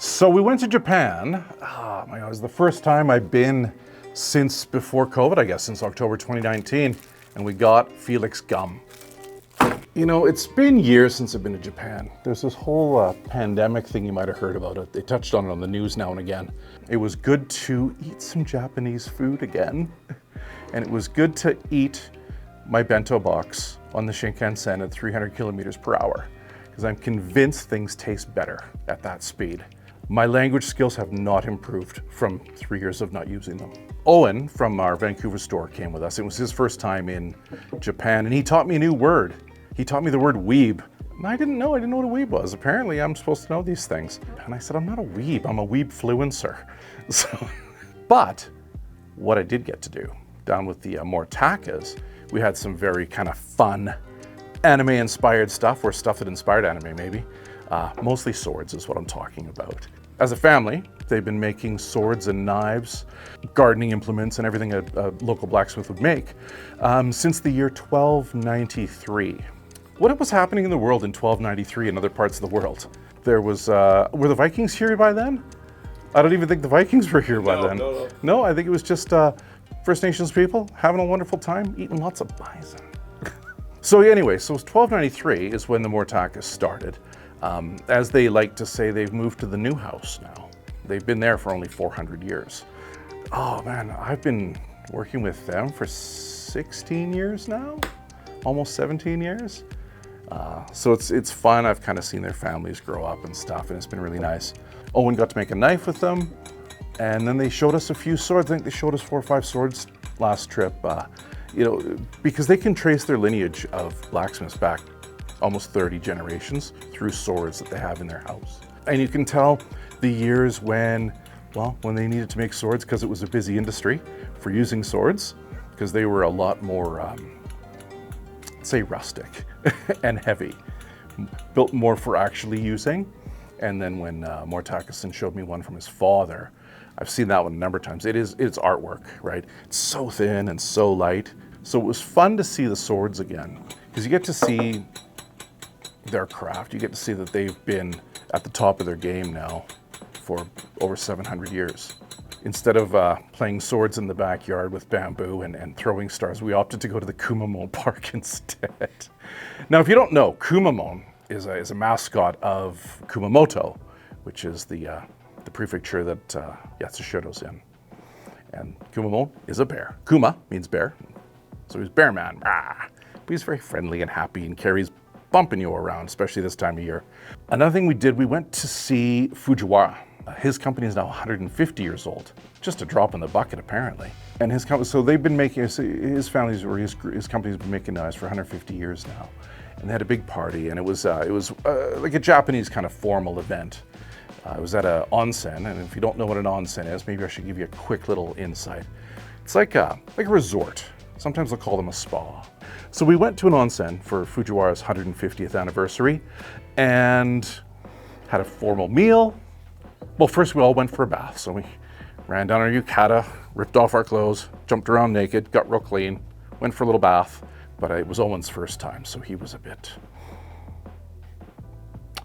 So we went to Japan. Oh my God, it was the first time I've been since before COVID, I guess, since October 2019. And we got Felix gum. You know, it's been years since I've been to Japan. There's this whole pandemic thing you might have heard about it. They touched on it on the news now and again. It was good to eat some Japanese food again. And it was good to eat my bento box on the Shinkansen at 300 kilometers per hour. Because I'm convinced things taste better at that speed. My language skills have not improved from 3 years of not using them. Owen from our Vancouver store came with us. It was his first time in Japan, and he taught me a new word. He taught me the word weeb. And I didn't know what a weeb was. Apparently, I'm supposed to know these things. And I said, I'm not a weeb, I'm a weeb-fluencer. So, but what I did get to do, down with the Moritakas, we had some very kind of fun anime-inspired stuff, or stuff that inspired anime, maybe. Mostly swords is what I'm talking about. As a family, they've been making swords and knives, gardening implements, and everything a local blacksmith would make since the year 1293. What was happening in the world in 1293 in other parts of the world? There was, were the Vikings here by then? I don't even think the Vikings were here by then. No, I think it was just First Nations people having a wonderful time, eating lots of bison. So anyway, so 1293 is when the Moritakas started. As they like to say, they've moved to the new house now. They've been there for only 400 years. Oh man, I've been working with them for 16 years now, almost 17 years. So it's fun. I've kind of seen their families grow up and stuff, and it's been really nice. Owen got to make a knife with them, and then they showed us a few swords. I think they showed us 4 or 5 swords last trip. You know, because they can trace their lineage of blacksmiths back almost 30 generations through swords that they have in their house. And you can tell the years when they needed to make swords, because it was a busy industry for using swords, because they were a lot more, say, rustic and heavy, built more for actually using. And then when Moritaka showed me one from his father, I've seen that one a number of times. It's artwork, right? It's so thin and so light. So it was fun to see the swords again, because you get to see their craft. You get to see that they've been at the top of their game now for over 700 years. Instead of playing swords in the backyard with bamboo and throwing stars, we opted to go to the Kumamon Park instead. Now, if you don't know, Kumamon is a mascot of Kumamoto, which is the prefecture that Yatsushiro's in. And Kumamon is a bear. Kuma means bear, so he's Bear Man. But he's very friendly and happy and carries bumping you around, especially this time of year. Another thing we did, we went to see Fujiwara. His company is now 150 years old. Just a drop in the bucket, apparently. And his company, so they've been making, his company's been making knives for 150 years now. And they had a big party, and it was like a Japanese kind of formal event. It was at an onsen, and if you don't know what an onsen is, maybe I should give you a quick little insight. It's like a resort. Sometimes they'll call them a spa. So we went to an onsen for Fujiwara's 150th anniversary and had a formal meal. Well, first we all went for a bath. So we ran down our yukata, ripped off our clothes, jumped around naked, got real clean, went for a little bath. But it was Owen's first time, so he was a bit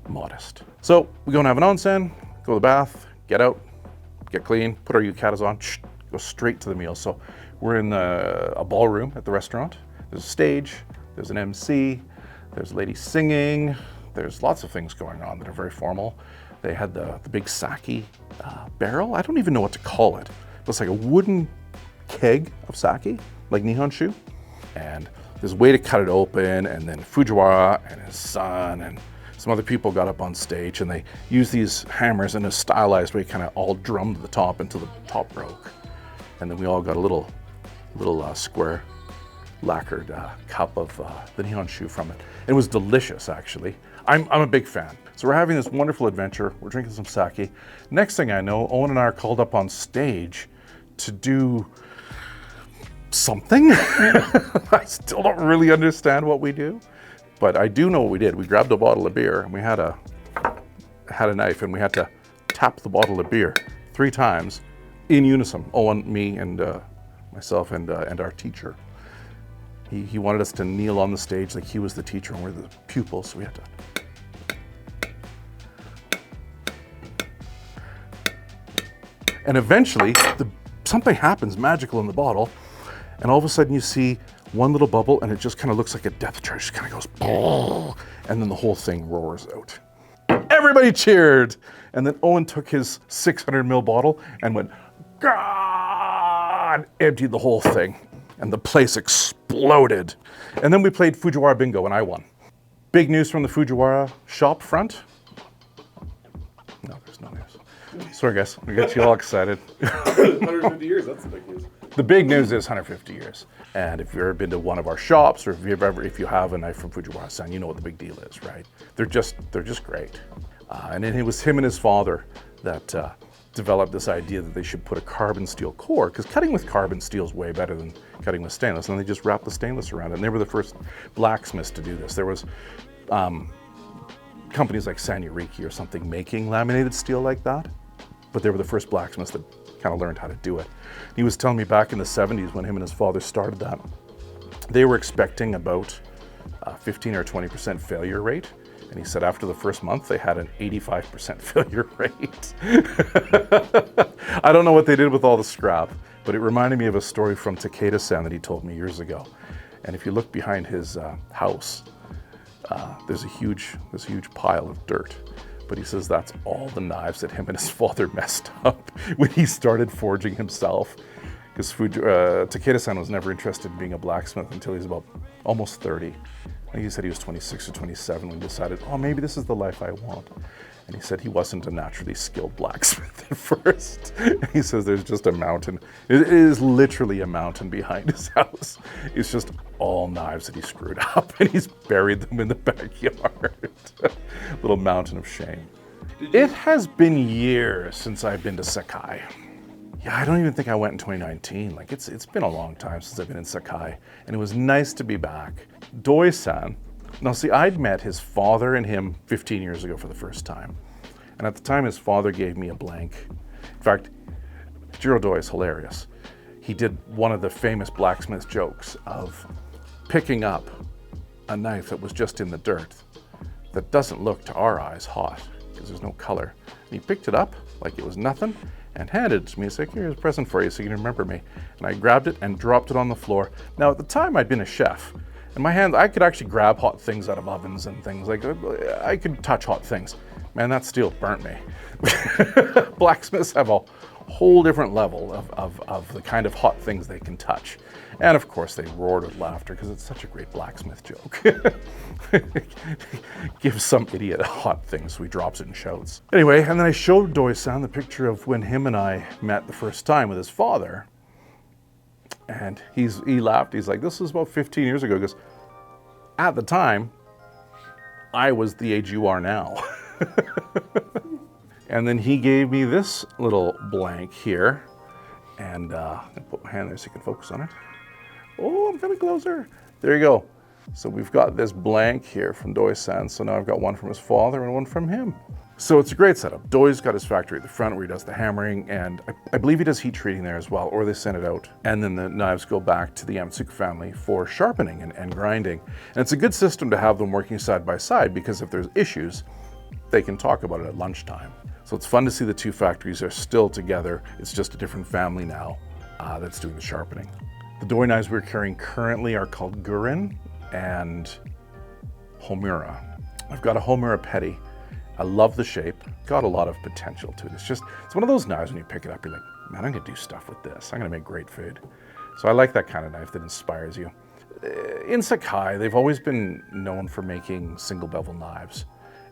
modest. So we go and have an onsen, go to the bath, get out, get clean, put our yukatas on, go straight to the meal. So we're in a ballroom at the restaurant. There's a stage, there's an MC, there's a lady singing, there's lots of things going on that are very formal. They had the big sake barrel. I don't even know what to call it. It looks like a wooden keg of sake, like Nihonshu. And there's a way to cut it open, and then Fujiwara and his son and some other people got up on stage, and they used these hammers in a stylized way, kind of all drummed the top until the top broke. And then we all got a little square lacquered cup of the Nihonshu from it. It was delicious, actually. I'm a big fan. So we're having this wonderful adventure. We're drinking some sake. Next thing I know, Owen and I are called up on stage to do something. I still don't really understand what we do, but I do know what we did. We grabbed a bottle of beer, and we had a knife, and we had to tap the bottle of beer 3 times in unison. Owen, me, and myself, and our teacher. He wanted us to kneel on the stage like he was the teacher and we're the pupils, so we had to. And eventually, something happens magical in the bottle, and all of a sudden you see one little bubble, and it just kind of looks like a depth charge. It just kind of goes, and then the whole thing roars out. Everybody cheered! And then Owen took his 600 ml bottle and went, God! Emptied the whole thing. And the place exploded. And then we played Fujiwara Bingo, and I won. Big news from the Fujiwara shop front. No, there's no news. Sorry, guys. We got you all excited. 150 years, that's the big news. The big news is 150 years. And if you've ever been to one of our shops, or if you have a knife from Fujiwara-san, you know what the big deal is, right? They're just great. And then it was him and his father that developed this idea that they should put a carbon steel core, because cutting with carbon steel is way better than cutting with stainless. And they just wrapped the stainless around it. And they were the first blacksmiths to do this. There was companies like Sanyuriki or something making laminated steel like that, but they were the first blacksmiths that kind of learned how to do it. He was telling me back in the 70s when him and his father started that, they were expecting about 15 or 20% failure rate. And he said after the first month, they had an 85% failure rate. I don't know what they did with all the scrap, but it reminded me of a story from Takeda-san that he told me years ago. And if you look behind his house, there's a huge pile of dirt. But he says that's all the knives that him and his father messed up when he started forging himself. Because Takeda-san was never interested in being a blacksmith until he was about almost 30. I think he said he was 26 or 27 when he decided, oh, maybe this is the life I want. And he said he wasn't a naturally skilled blacksmith at first. He says there's just a mountain. It is literally a mountain behind his house. It's just all knives that he screwed up, and he's buried them in the backyard. Little mountain of shame. It has been years since I've been to Sakai. Yeah, I don't even think I went in 2019. Like it's been a long time since I've been in Sakai, and it was nice to be back. Doi-san, now see, I'd met his father and him 15 years ago for the first time. And at the time, his father gave me a blank. In fact, Jiro Doi is hilarious. He did one of the famous blacksmith jokes of picking up a knife that was just in the dirt that doesn't look to our eyes hot because there's no color. And he picked it up like it was nothing and handed it to me. He's like, here's a present for you so you can remember me. And I grabbed it and dropped it on the floor. Now at the time I'd been a chef. In my hands, I could actually grab hot things out of ovens and things. Like, I could touch hot things. Man, that steel burnt me. Blacksmiths have a whole different level of the kind of hot things they can touch. And of course, they roared with laughter because it's such a great blacksmith joke. Give some idiot a hot thing so he drops it and shouts. Anyway, and then I showed Doi-san the picture of when him and I met the first time with his father. And he laughed. He's like, this was about 15 years ago. He goes, at the time, I was the age you are now. And then he gave me this little blank here. And I'll put my hand there so you can focus on it. Oh, I'm coming closer. There you go. So we've got this blank here from Doi-san. So now I've got one from his father and one from him. So it's a great setup. Doi's got his factory at the front where he does the hammering, and I believe he does heat treating there as well, or they send it out. And then the knives go back to the Yamatsuka family for sharpening and grinding. And it's a good system to have them working side by side because if there's issues, they can talk about it at lunchtime. So it's fun to see the two factories are still together. It's just a different family now that's doing the sharpening. The Doi knives we're carrying currently are called Gurin and Homura. I've got a Homura Petty. I love the shape, got a lot of potential to it. It's one of those knives when you pick it up, you're like, man, I'm gonna do stuff with this. I'm gonna make great food. So I like that kind of knife that inspires you. In Sakai, they've always been known for making single bevel knives.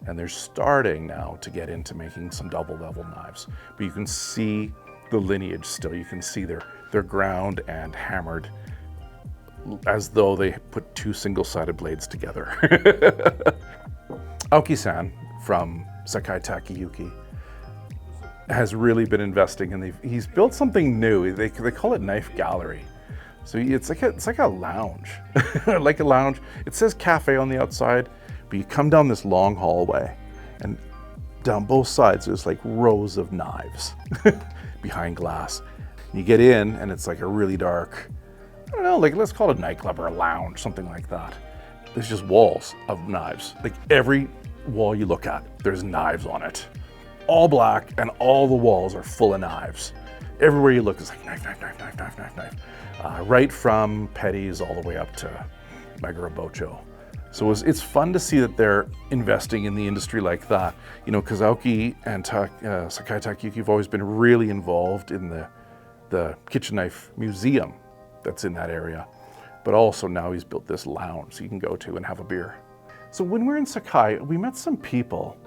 And they're starting now to get into making some double bevel knives. But you can see the lineage still. You can see they're ground and hammered as though they put two single-sided blades together. Aoki-san from Sakai Takayuki has really been investing, and he's built something new. They call it Knife Gallery. So it's like a lounge, like a lounge. It says cafe on the outside, but you come down this long hallway, and down both sides there's like rows of knives behind glass. And you get in, and it's like a really dark, I don't know, like let's call it a nightclub or a lounge, something like that. There's just walls of knives. Like every wall you look at, there's knives on it. All black, and all the walls are full of knives. everywhere you look, it's like knife, knife, knife, knife, knife, knife, knife. Right from petties all the way up to Megarabocho. So it's fun to see that they're investing in the industry like that. You know, Kazuki and Sakai Takayuki have always been really involved in the kitchen knife museum that's in that area. But also now he's built this lounge so you can go to and have a beer. So when we're in Sakai, we met some people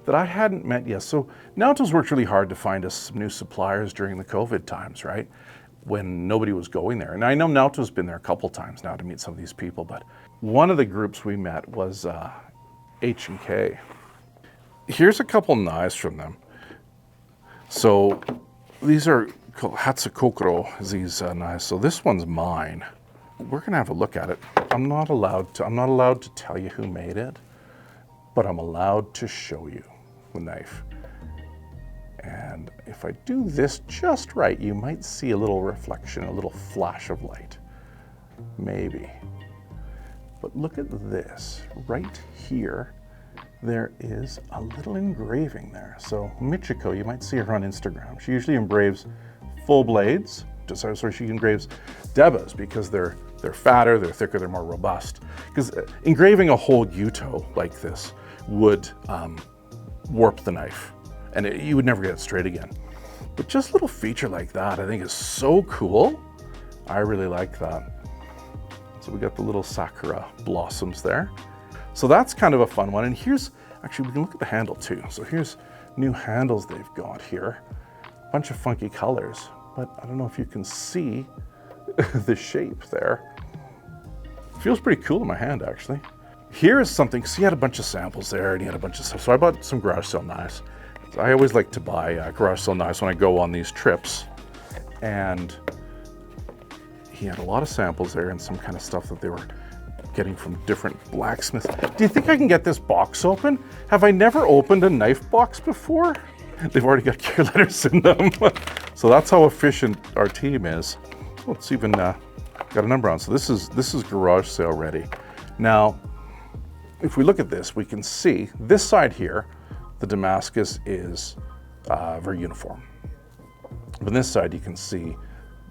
that I hadn't met yet. So Naoto's worked really hard to find us some new suppliers during the COVID times, right? When nobody was going there. And I know Naoto's been there a couple times now to meet some of these people, but one of the groups we met was H&K. Here's a couple knives from them. So these are called Hatsukokoro, these knives. So this one's mine. We're gonna have a look at it. I'm not allowed to tell you who made it, but I'm allowed to show you the knife. And if I do this just right, you might see a little reflection, a little flash of light. Maybe. But look at this. Right here, there is a little engraving there. So Michiko, you might see her on Instagram. She usually engraves full blades. So she engraves debas because they're fatter, they're thicker, they're more robust. Because engraving a whole gyuto like this would warp the knife, and you would never get it straight again. But just a little feature like that, I think is so cool. I really like that. So we got the little sakura blossoms there. So that's kind of a fun one. And here's, actually we can look at the handle too. So here's new handles they've got here. A bunch of funky colors, but I don't know if you can see the shape there. Feels pretty cool in my hand actually. Here is something, so he had a bunch of samples there and he had a bunch of stuff. So I bought some garage sale knives. I always like to buy garage sale knives when I go on these trips. And he had a lot of samples there and some kind of stuff that they were getting from different blacksmiths. Do you think I can get this box open? Have I never opened a knife box before? They've already got care letters in them. So that's how efficient our team is. Oh, it's even got a number on. So this is garage sale ready. Now, if we look at this, we can see this side here, the Damascus is very uniform. But on this side, you can see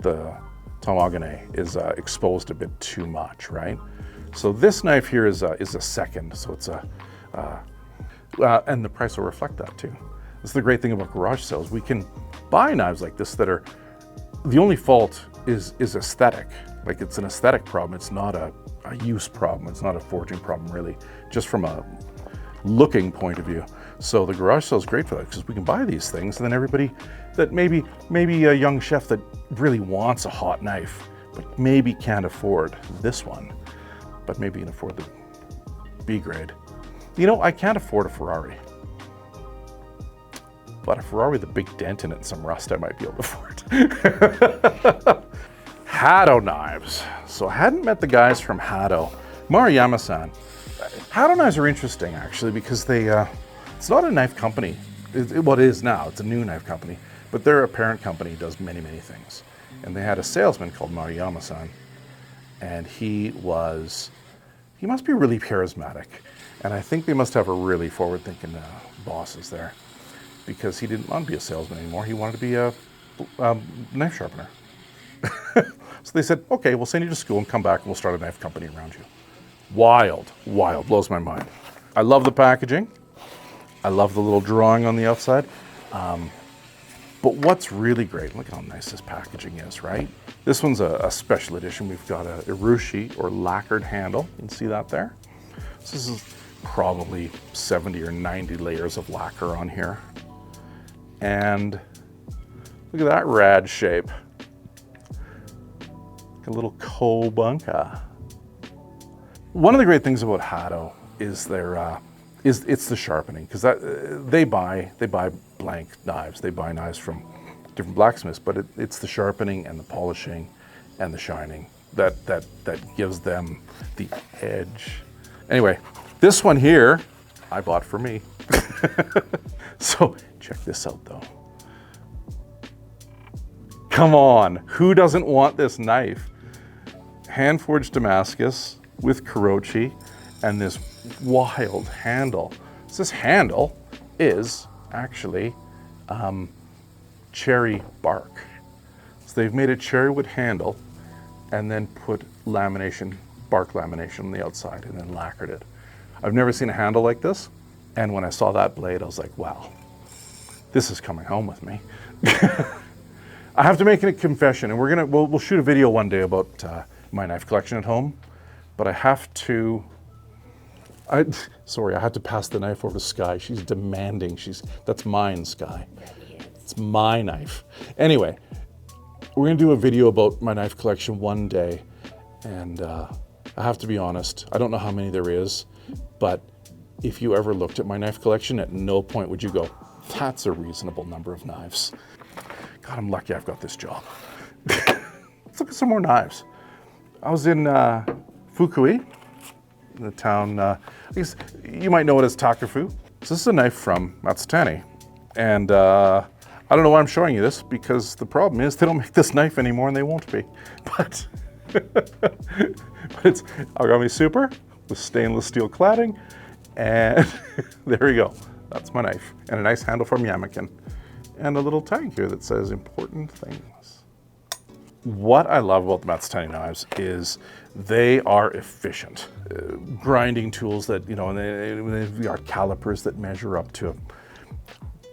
the Tamagane is exposed a bit too much, right? So this knife here is a second, so it's and the price will reflect that too. That's the great thing about garage sales. We can buy knives like this that are, the only fault is aesthetic. Like it's an aesthetic problem, it's not a use problem, it's not a forging problem really, just from a looking point of view. So the garage sale is great for that because we can buy these things and then everybody that maybe a young chef that really wants a hot knife, but maybe can't afford this one, but maybe can afford the B grade. You know, I can't afford a Ferrari, but a Ferrari with a big dent in it and some rust, I might be able to afford. Hado knives. So I hadn't met the guys from Hado. Maruyama-san. Hado knives are interesting actually because they, it's not a knife company. What it is now, it's a new knife company, but their parent company does many, many things. And they had a salesman called Maruyama-san, and he must be really charismatic. And I think they must have a really forward-thinking bosses there because he didn't want to be a salesman anymore. He wanted to be a knife sharpener. So they said, okay, we'll send you to school and come back and we'll start a knife company around you. Wild, wild, blows my mind. I love the packaging. I love the little drawing on the outside. But what's really great, look how nice this packaging is, right? This one's a special edition. We've got a irushi or lacquered handle. You can see that there. So this is probably 70 or 90 layers of lacquer on here. And look at that rad shape. Like a little kobunka. One of the great things about Hado is it's the sharpening, because they buy blank knives. They buy knives from different blacksmiths, but it's the sharpening and the polishing and the shining that gives them the edge. Anyway, this one here I bought for me. So check this out though. Come on, who doesn't want this knife? Hand-forged Damascus with Kurochi and this wild handle. So this handle is actually cherry bark. they've made a cherry wood handle and then put lamination, bark lamination on the outside and then lacquered it. I've never seen a handle like this. And when I saw that blade, I was like, wow, this is coming home with me. I have to make a confession, and we'll shoot a video one day about my knife collection at home, but I have to, sorry, I had to pass the knife over to Sky. She's demanding, that's mine, Sky. It's my knife. Anyway, we're gonna do a video about my knife collection one day, and I have to be honest, I don't know how many there is, but if you ever looked at my knife collection, at no point would you go, that's a reasonable number of knives. God, I'm lucky I've got this job. Let's look at some more knives. I was in Fukui, the town, I guess you might know it as Takefu. So this is a knife from Matsutani. And I don't know why I'm showing you this, because the problem is they don't make this knife anymore and they won't be. But, it's Origami Super with stainless steel cladding. And there we go. That's my knife. And a nice handle from Yamakin. And a little tag here that says important things. What I love about the Matsutani knives is they are efficient. Grinding tools that, you know, and they've got calipers that measure up to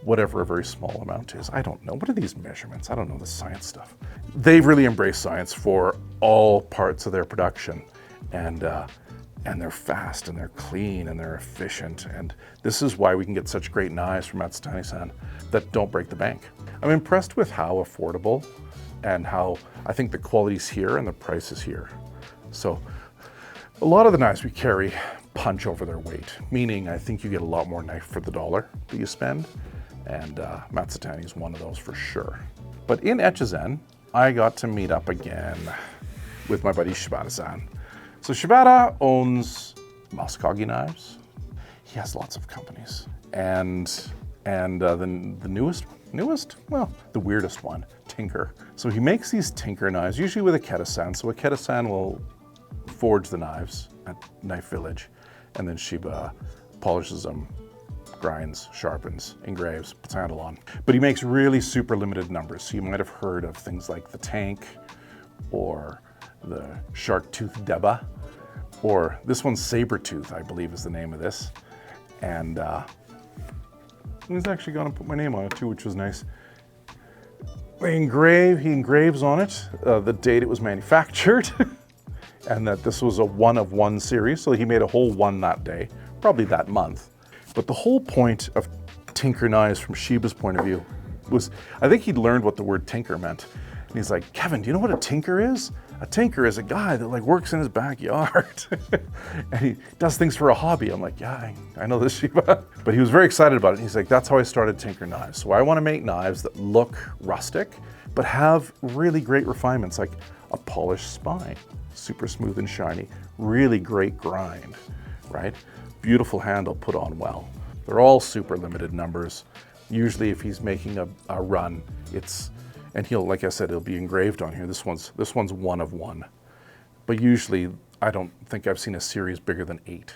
whatever a very small amount is. I don't know. What are these measurements? I don't know the science stuff. They've really embraced science for all parts of their production. And they're fast and they're clean and they're efficient. And this is why we can get such great knives from Matsutani-san that don't break the bank. I'm impressed with how affordable and how I think the quality's here and the price is here. So a lot of the knives we carry punch over their weight, meaning I think you get a lot more knife for the dollar that you spend. And Matsutani is one of those for sure. But in Echizen, I got to meet up again with my buddy Shibata-san. So Shibata owns Masakagi knives. He has lots of companies. And the newest, well, the weirdest one, Tinker. So he makes these Tinker knives, usually with a Aketa-san. So Aketa-san will forge the knives at Knife Village, and then Shiba polishes them, grinds, sharpens, engraves, puts a handle on. But he makes really super limited numbers. So you might have heard of things like the Tank, or the Shark Tooth Deba, or this one's Saber Tooth, I believe is the name of this. And he's actually gonna put my name on it too, which was nice. He engraves on it the date it was manufactured, and that this was a one of one series, so he made a whole one that day, probably that month. But the whole point of Tinker knives from Shiba's point of view was, I think he'd learned what the word tinker meant. And he's like, Kevin, do you know what a tinker is? A tinker is a guy that like works in his backyard and he does things for a hobby. I'm like, yeah, I know this, Shiba. But he was very excited about it. He's like, that's how I started Tinker knives. So I want to make knives that look rustic, but have really great refinements, like a polished spine, super smooth and shiny, really great grind, right? Beautiful handle put on well. They're all super limited numbers. Usually if he's making a run, and he'll, like I said, it'll be engraved on here. This one's one of one. But usually, I don't think I've seen a series bigger than 8.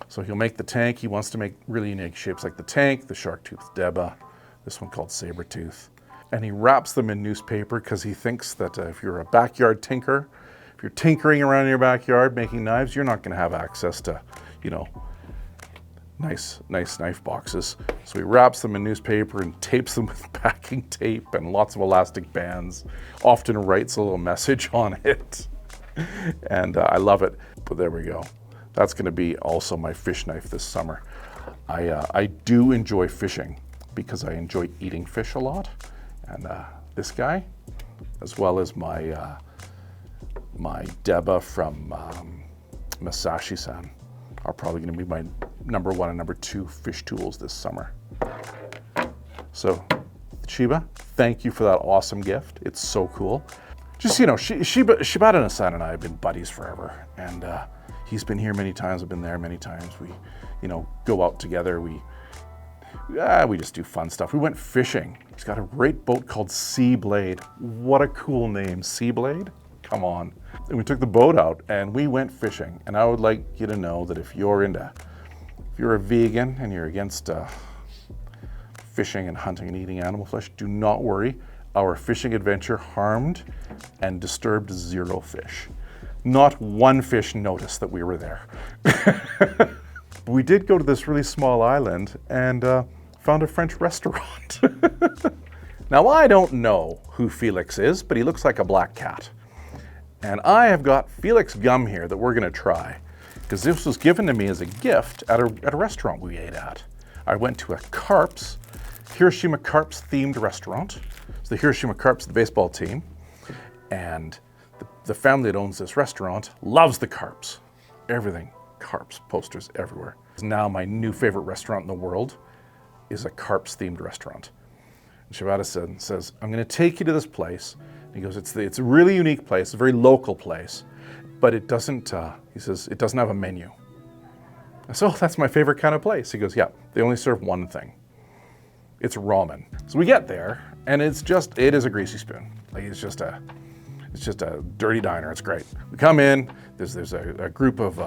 So he'll make the Tank. He wants to make really unique shapes like the Tank, the Shark Tooth Deba, this one called Saber Tooth. And he wraps them in newspaper because he thinks that if you're a backyard tinker, if you're tinkering around in your backyard making knives, you're not going to have access to, you know, nice knife boxes. So he wraps them in newspaper and tapes them with packing tape and lots of elastic bands, often writes a little message on it. And I love it, but there we go. That's gonna be also my fish knife this summer. I do enjoy fishing because I enjoy eating fish a lot. And this guy, as well as my Deba from Masashi-san, are probably gonna be my number 1 and number 2 fish tools this summer. So, Shiba, thank you for that awesome gift. It's so cool. Just, you know, Shibata-san and I have been buddies forever. And he's been here many times, I've been there many times. We, you know, go out together. We just do fun stuff. We went fishing. He's got a great boat called Sea Blade. What a cool name, Sea Blade. Come on. And we took the boat out and we went fishing. And I would like you to know that if you're a vegan and you're against fishing and hunting and eating animal flesh, do not worry. our fishing adventure harmed and disturbed 0 fish. Not one fish noticed that we were there. We did go to this really small island and found a French restaurant. Now, I don't know who Felix is, but he looks like a black cat. And I have got Felix gum here that we're gonna try, because this was given to me as a gift at a restaurant we ate at. I went to a Hiroshima Carps themed restaurant. It's the Hiroshima Carps, the baseball team. And the family that owns this restaurant loves the Carps. Everything, Carps, posters everywhere. Now my new favorite restaurant in the world is a Carps themed restaurant. And Shibata says, I'm gonna take you to this place. And he goes, it's a really unique place, a very local place, but it doesn't, he says, it doesn't have a menu. I said, oh, that's my favorite kind of place. He goes, yeah, they only serve one thing. It's ramen. So we get there, and it is a greasy spoon. Like it's just a dirty diner. It's great. We come in. There's a group of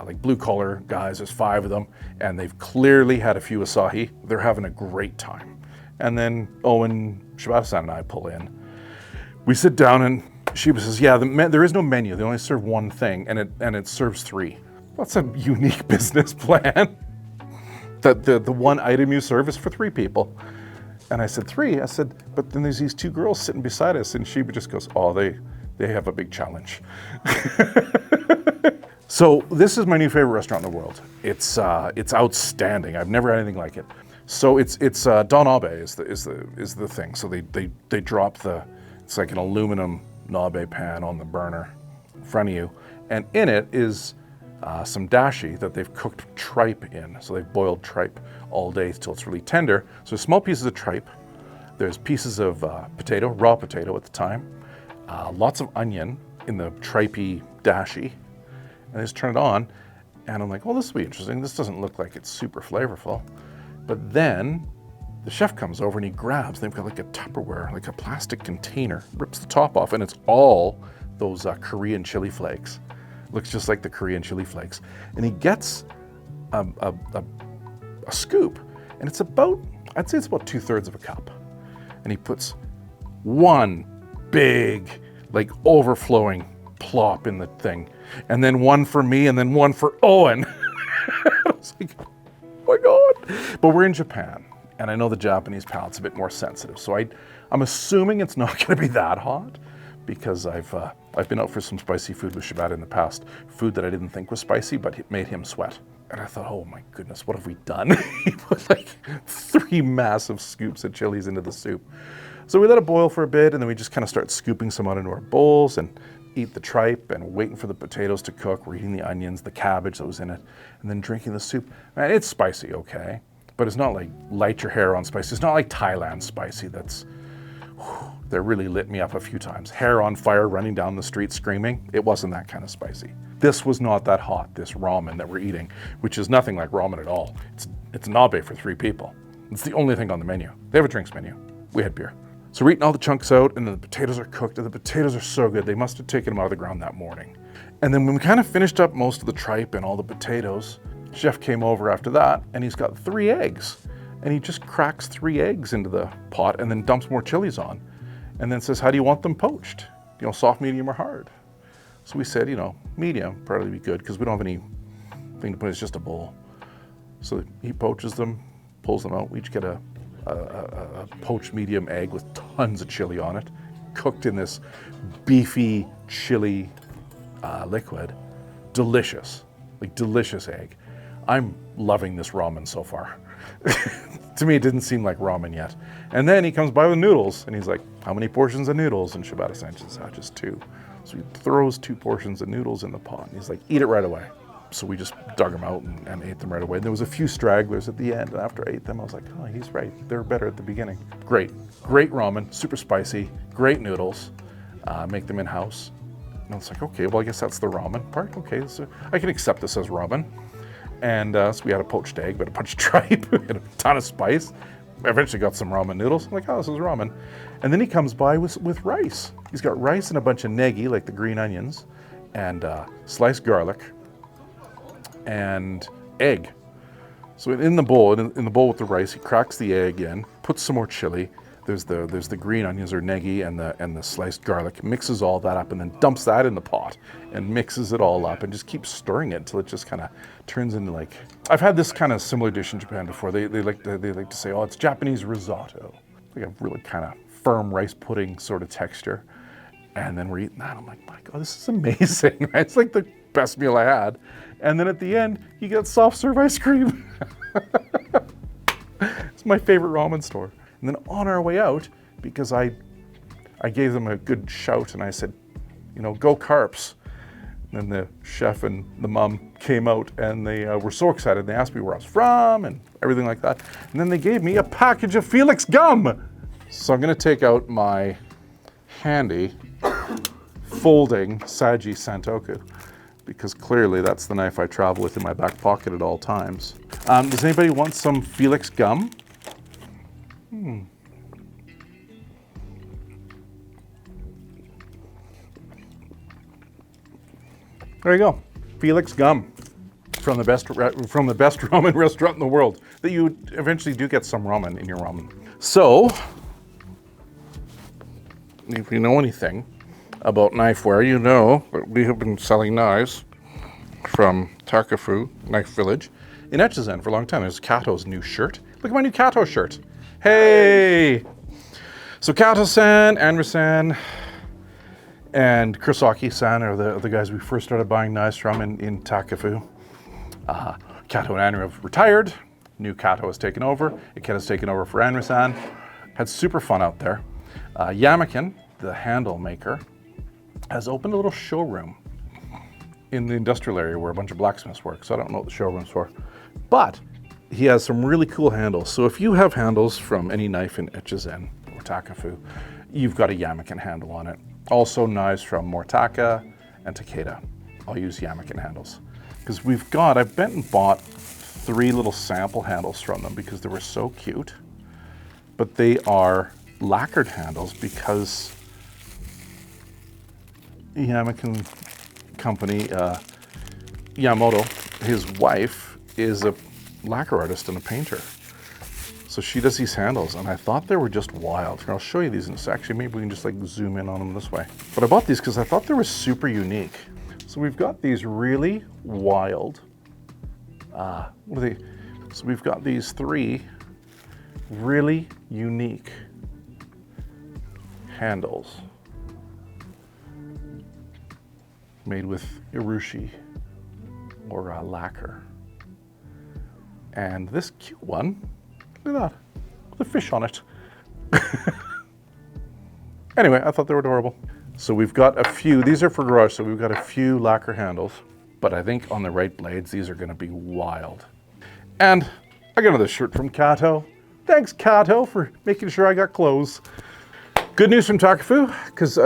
like blue collar guys. There's 5 of them, and they've clearly had a few asahi. They're having a great time. And then Owen, Shibata-san, and I pull in. We sit down, and Shiba says, "Yeah, there is no menu. They only serve one thing, and it serves 3. That's a unique business plan. That the one item you serve is for 3 people." And I said, 3? I said, but then there's these 2 girls sitting beside us, and Shiba just goes, "Oh, they have a big challenge." So this is my new favorite restaurant in the world. It's outstanding. I've never had anything like it. So it's Don Abe is the thing. So they drop it's like an aluminum nabe pan on the burner in front of you, and in it is some dashi that they've cooked tripe in. So they've boiled tripe all day till it's really tender. So small pieces of tripe. There's pieces of potato, raw potato at the time. Lots of onion in the tripey dashi. And I just turn it on, and I'm like, well, this will be interesting. This doesn't look like it's super flavorful. But then the chef comes over and he grabs, they've got like a Tupperware, like a plastic container, rips the top off, and it's all those Korean chili flakes. Looks just like the Korean chili flakes. And he gets a scoop, and it's about, I'd say it's about 2/3 of a cup. And he puts one big, like overflowing plop in the thing, and then one for me, and then one for Owen. I was like, oh my God. But we're in Japan, and I know the Japanese palate's a bit more sensitive, so I'm assuming it's not gonna be that hot, because I've been out for some spicy food with Shibata in the past, food that I didn't think was spicy, but it made him sweat. And I thought, oh my goodness, what have we done? He put like 3 massive scoops of chilies into the soup. So we let it boil for a bit, and then we just kind of start scooping some out into our bowls and eat the tripe and waiting for the potatoes to cook. We're eating the onions, the cabbage that was in it, and then drinking the soup. Man, it's spicy, okay? But it's not like light your hair on spicy. It's not like Thailand spicy that really lit me up a few times. Hair on fire, running down the street screaming. It wasn't that kind of spicy. This was not that hot, this ramen that we're eating, which is nothing like ramen at all. It's nabe for 3 people. It's the only thing on the menu. They have a drinks menu. We had beer. So we're eating all the chunks out, and then the potatoes are cooked, and the potatoes are so good. They must have taken them out of the ground that morning. And then when we kind of finished up most of the tripe and all the potatoes, chef came over after that, and he's got 3 eggs. And he just cracks 3 eggs into the pot and then dumps more chilies on. And then says, how do you want them poached? Soft, medium, or hard? So we said, medium, probably be good, because we don't have anything to put, it's just a bowl. So he poaches them, pulls them out. We each get a poached medium egg with tons of chili on it, cooked in this beefy chili liquid. Delicious, like delicious egg. I'm loving this ramen so far. To me, it didn't seem like ramen yet. And then he comes by with noodles, and he's like, how many portions of noodles? And Shibata-san says, just 2. So he throws 2 portions of noodles in the pot, and he's like, eat it right away. So we just dug them out and ate them right away. And there was a few stragglers at the end, and after I ate them, I was like, oh, he's right. They're better at the beginning. Great ramen, super spicy, great noodles. Make them in-house. And I was like, okay, well, I guess that's the ramen part. Okay, so I can accept this as ramen. And so we had a poached egg, but a bunch of tripe, and a ton of spice. I eventually got some ramen noodles. I'm like, oh, this is ramen. And then he comes by with rice. He's got rice and a bunch of negi, like the green onions, and sliced garlic, and egg. So in the bowl with the rice, he cracks the egg in, puts some more chili. there's the green onions or negi and the sliced garlic, mixes all that up and then dumps that in the pot and mixes it all up and just keeps stirring it until it just kind of turns into like, I've had this kind of similar dish in Japan before. They like to say, oh, it's Japanese risotto. Like a really kind of firm rice pudding sort of texture. And then we're eating that. I'm like, my God, this is amazing. Right? It's like the best meal I had. And then at the end, you get soft serve ice cream. It's my favorite ramen store. And then on our way out, because I gave them a good shout and I said, you know, go carps. And then the chef and the mom came out and they were so excited. They asked me where I was from and everything like that. And then they gave me a package of Felix gum. So I'm gonna take out my handy folding Saji Santoku, because clearly that's the knife I travel with in my back pocket at all times. Does anybody want some Felix gum? There you go, Felix gum from the best ramen restaurant in the world. That you eventually do get some ramen in your ramen. So, if you know anything about Knifewear, you know that we have been selling knives from Takefu Knife Village in Echizen for a long time. There's Kato's new shirt. Look at my new Kato shirt. Hey! So Kato-san, Andrew-san, and Kurosaki-san are the guys we first started buying knives from in Takefu. Kato and Andrew have retired. New Kato has taken over. Iketa's taken over for Andrew-san. Had super fun out there. Yamakin, the handle maker, has opened a little showroom in the industrial area where a bunch of blacksmiths work. So I don't know what the showroom's for. But he has some really cool handles. So if you have handles from any knife in Echizen or Takefu, you've got a Yamakin handle on it. Also knives from Moritaka and Takeda. I'll use Yamakin handles. Because I went and bought 3 little sample handles from them because they were so cute. But they are lacquered handles because Yamakin company, Yamamoto, his wife, is a lacquer artist and a painter. So she does these handles, and I thought they were just wild. Here, I'll show you these in a sec. Actually, maybe we can just like zoom in on them this way. But I bought these because I thought they were super unique. So we've got these really wild, what are they? So we've got these 3 really unique handles made with urushi or lacquer. And this cute one, look at that, with a fish on it. Anyway, I thought they were adorable. So we've got a few, these are for garage, so we've got a few lacquer handles, but I think on the right blades, these are gonna be wild. And I got another shirt from Kato. Thanks, Kato, for making sure I got clothes. Good news from Takefu, because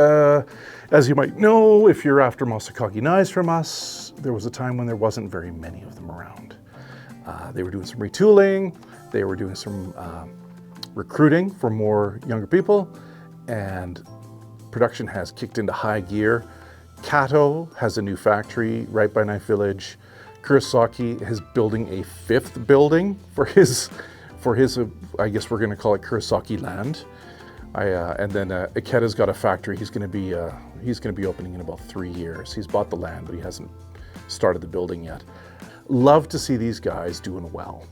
as you might know, if you're after Masakagi knives from us, there was a time when there wasn't very many of them around. They were doing some retooling, they were doing some recruiting for more younger people, and production has kicked into high gear. Kato has a new factory right by Knife Village. Kurosaki is building a 5th building for his I guess we're gonna call it Kurosaki Land. And then Iketa's got a factory. He's gonna be opening in about 3 years. He's bought the land, but he hasn't started the building yet. Love to see these guys doing well.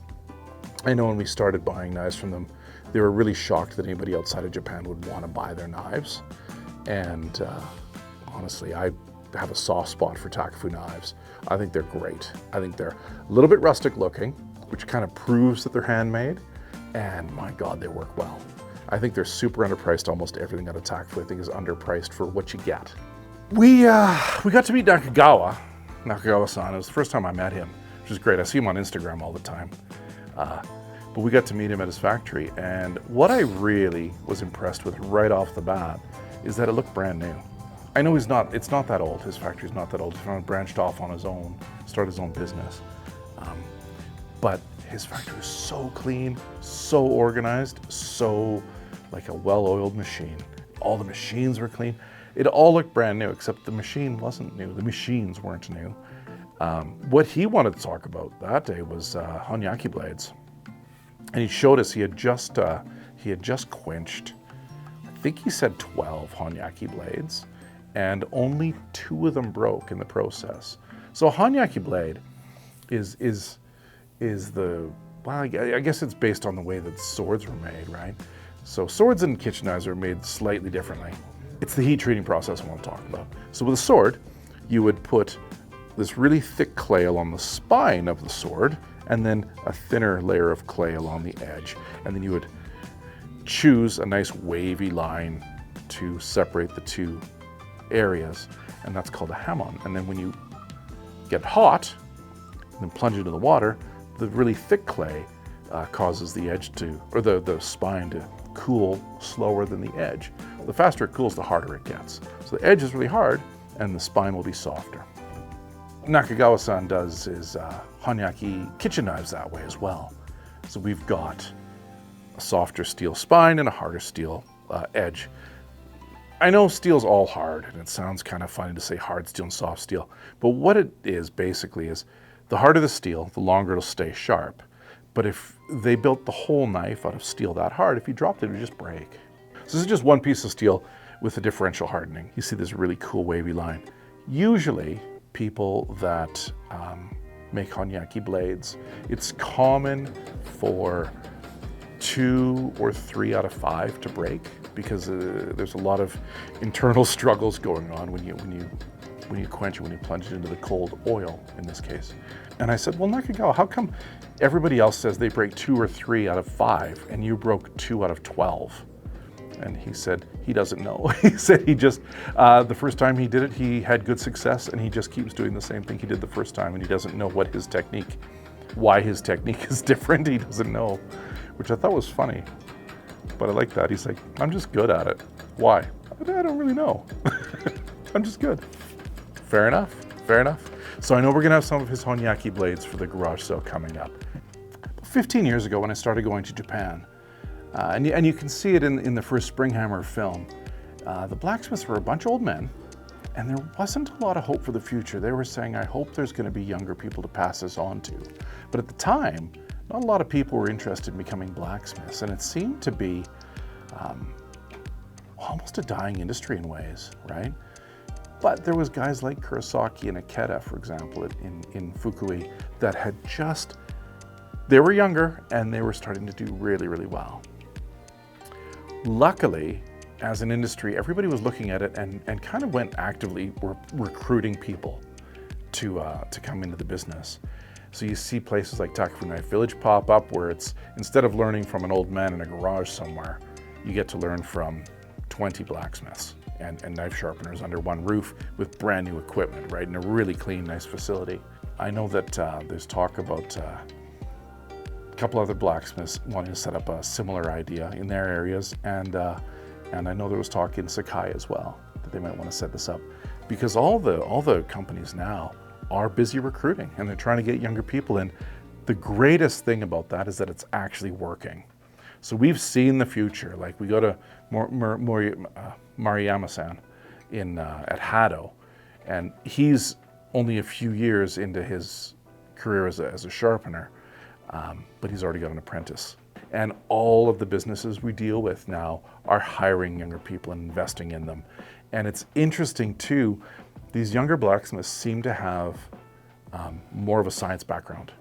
I know when we started buying knives from them, they were really shocked that anybody outside of Japan would want to buy their knives. And honestly, I have a soft spot for Takefu knives. I think they're great. I think they're a little bit rustic looking, which kind of proves that they're handmade. And my God, they work well. I think they're super underpriced. Almost everything out of Takefu I think is underpriced for what you get. We got to meet Nakagawa-san. It was the first time I met him, which is great. I see him on Instagram all the time. But we got to meet him at his factory. And what I really was impressed with right off the bat is that it looked brand new. I know it's not that old. His factory's not that old. He's kind of branched off on his own, started his own business. But his factory was so clean, so organized, so like a well-oiled machine. All the machines were clean. It all looked brand new, except the machine wasn't new. The machines weren't new. What he wanted to talk about that day was Honyaki blades. And he showed us he had just quenched think he said 12 Honyaki blades, and only 2 of them broke in the process. So a Honyaki blade is the, well, I guess it's based on the way that swords were made, right? So swords and kitchen knives are made slightly differently. It's the heat treating process I want to talk about. So with a sword, you would put this really thick clay along the spine of the sword, and then a thinner layer of clay along the edge. And then you would choose a nice wavy line to separate the 2 areas, and that's called a hamon. And then when you get hot and then plunge it into the water, the really thick clay causes the edge to, or the spine to cool slower than the edge. The faster it cools, the harder it gets. So the edge is really hard and the spine will be softer. Nakagawa-san does his Honyaki kitchen knives that way as well. So we've got a softer steel spine and a harder steel edge. I know steel's all hard, and it sounds kind of funny to say hard steel and soft steel, but what it is basically is the harder the steel, the longer it'll stay sharp. But if they built the whole knife out of steel that hard, if you dropped it, it would just break. So this is just one piece of steel with a differential hardening. You see this really cool wavy line. Usually, people that make Honyaki blades, it's common for 2 or 3 out of 5 to break, because there's a lot of internal struggles going on when you quench it, when you plunge it into the cold oil in this case. And I said, well, Nakagawa, how come everybody else says they break 2 or 3 out of 5 and you broke 2 out of 12? And he said he doesn't know. He said he just, the first time he did it, he had good success, and he just keeps doing the same thing he did the first time, and he doesn't know why his technique is different. He doesn't know, which I thought was funny. But I like that. He's like, I'm just good at it. Why? I don't really know. I'm just good. Fair enough. Fair enough. So I know we're going to have some of his Honyaki blades for the garage sale coming up. 15 years ago when I started going to Japan, and you can see it in the first Springhammer film, the blacksmiths were a bunch of old men, and there wasn't a lot of hope for the future. They were saying, I hope there's going to be younger people to pass this on to. But at the time, not a lot of people were interested in becoming blacksmiths, and it seemed to be almost a dying industry in ways, right? But there was guys like Kurosaki and Ikeda, for example, in Fukui, that had just, they were younger and they were starting to do really, really well. Luckily, as an industry, everybody was looking at it and kind of went actively recruiting people to come into the business. So you see places like Takefu Knife Village pop up, where it's, instead of learning from an old man in a garage somewhere, you get to learn from 20 blacksmiths and knife sharpeners under one roof with brand new equipment, right, in a really clean, nice facility. I know that there's talk about a couple other blacksmiths wanting to set up a similar idea in their areas, and I know there was talk in Sakai as well that they might want to set this up, because all the companies now are busy recruiting and they're trying to get younger people in. The greatest thing about that is that it's actually working. So we've seen the future. Like, we go to Mariyama-san at Hado, and he's only a few years into his career as a sharpener, but he's already got an apprentice. And all of the businesses we deal with now are hiring younger people and investing in them. And it's interesting too, these younger blacksmiths seem to have more of a science background.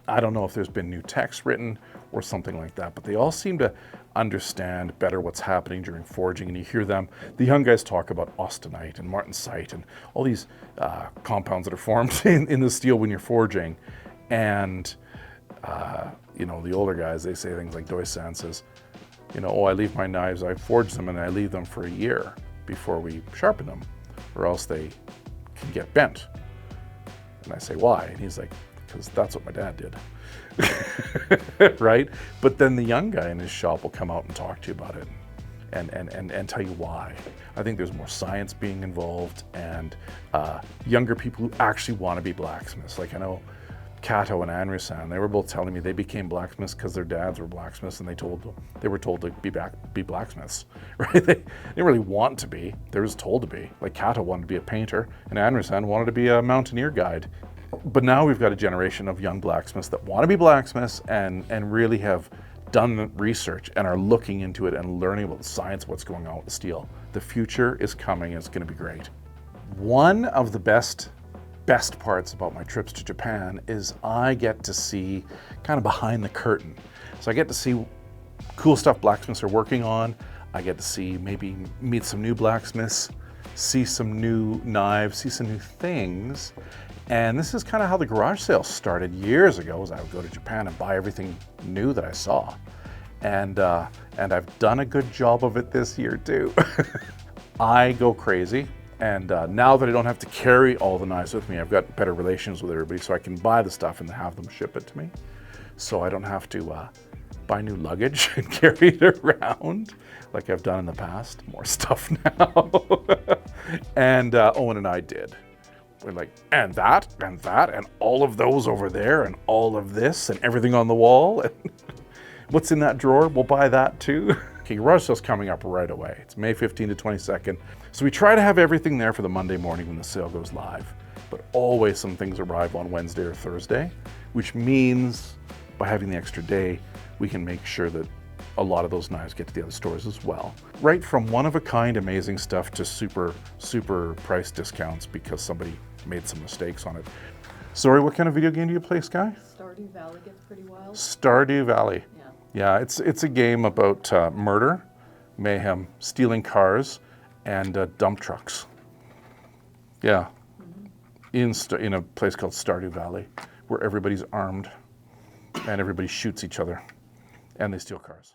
I don't know if there's been new text written or something like that, but they all seem to understand better what's happening during forging. And you hear them, the young guys, talk about austenite and martensite and all these compounds that are formed in the steel when you're forging. And you know, the older guys, they say things like Doi-san says, you know, oh, I leave my knives, I forge them and I leave them for a year before we sharpen them, or else they can get bent. And I say, why? And he's like, because that's what my dad did. Right? But then the young guy in his shop will come out and talk to you about it and tell you why. I think there's more science being involved, and younger people who actually want to be blacksmiths. Like, I know Kato and Anri-san, they were both telling me they became blacksmiths because their dads were blacksmiths, and they were told to be blacksmiths, right? They didn't really want to be, they were just told to be. Like, Kato wanted to be a painter, and Anri-san wanted to be a mountaineer guide. But now we've got a generation of young blacksmiths that want to be blacksmiths and really have done the research and are looking into it and learning about the science of what's going on with the steel. The future is coming and it's going to be great. One of the best parts about my trips to Japan is I get to see kind of behind the curtain. So I get to see cool stuff blacksmiths are working on. I get to see, maybe meet some new blacksmiths, see some new knives, see some new things. And this is kind of how the garage sale started years ago, as I would go to Japan and buy everything new that I saw. And I've done a good job of it this year too. I go crazy. And now that I don't have to carry all the knives with me, I've got better relations with everybody, so I can buy the stuff and have them ship it to me. So I don't have to buy new luggage and carry it around like I've done in the past. More stuff now. And Owen and I did. We're like, and that, and all of those over there, and all of this, and everything on the wall. And what's in that drawer? We'll buy that too. Okay, garage sale's coming up right away. It's May 15th to 22nd. So we try to have everything there for the Monday morning when the sale goes live. But always some things arrive on Wednesday or Thursday, which means by having the extra day, we can make sure that a lot of those knives get to the other stores as well. Right from one-of-a-kind amazing stuff to super price discounts because somebody made some mistakes on it. Sorry, what kind of video game do you play, Sky? Stardew Valley gets pretty wild. Stardew Valley. Yeah. Yeah, it's a game about murder, mayhem, stealing cars, and dump trucks. Yeah, in a place called Stardew Valley, where everybody's armed and everybody shoots each other and they steal cars.